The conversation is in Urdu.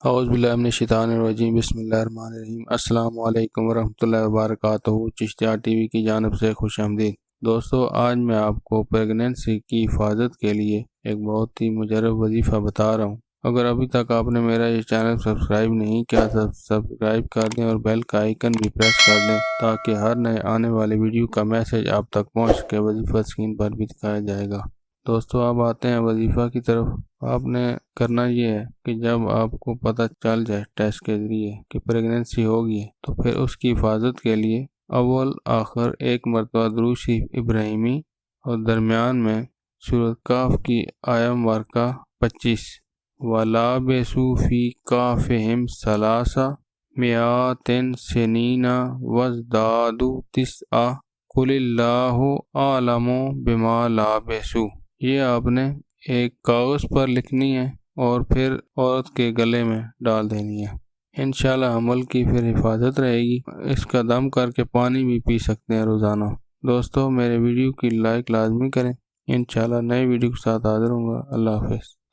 اعوذ باللہ من الشیطان الرجیم، بسم اللہ الرحمن الرحیم۔ السلام علیکم ورحمۃ اللہ وبرکاتہ۔ چشتیہ ٹی وی کی جانب سے خوش آمدید۔ دوستو، آج میں آپ کو پریگننسی کی حفاظت کے لیے ایک بہت ہی مجرب وظیفہ بتا رہا ہوں۔ اگر ابھی تک آپ نے میرا یہ چینل سبسکرائب نہیں کیا تو سبسکرائب کر دیں اور بیل کا آئیکن بھی پریس کر دیں تاکہ ہر نئے آنے والی ویڈیو کا میسج آپ تک پہنچ سکے۔ وظیفہ اسکرین پر بھی دکھایا جائے گا۔ دوستو، اب آتے ہیں وظیفہ کی طرف۔ آپ نے کرنا یہ ہے کہ جب آپ کو پتہ چل جائے ٹیسٹ کے ذریعے کہ پریگننسی ہوگی ہے تو پھر اس کی حفاظت کے لیے اول آخر ایک مرتبہ درود شریف ابراہیمی اور درمیان میں سورۃ کہف کی آیہ مبارکہ 25 وَلَابِثُوا فِی کَہْفِہِمْ ثَلَاثَ مِائَةٍ سِنِینَ وَازْدَادُوا تِسْعًا قُلِ اللَّہُ أَعْلَمُ بِمَا لَبِثُوا۔ یہ آپ نے ایک کاغذ پر لکھنی ہے اور پھر عورت کے گلے میں ڈال دینی ہے۔ انشاءاللہ عمل کی پھر حفاظت رہے گی۔ اس کا دم کر کے پانی بھی پی سکتے ہیں روزانہ۔ دوستو، میرے ویڈیو کی لائک لازمی کریں۔ انشاءاللہ نئے ویڈیو کے ساتھ حاضر ہوں گا۔ اللہ حافظ۔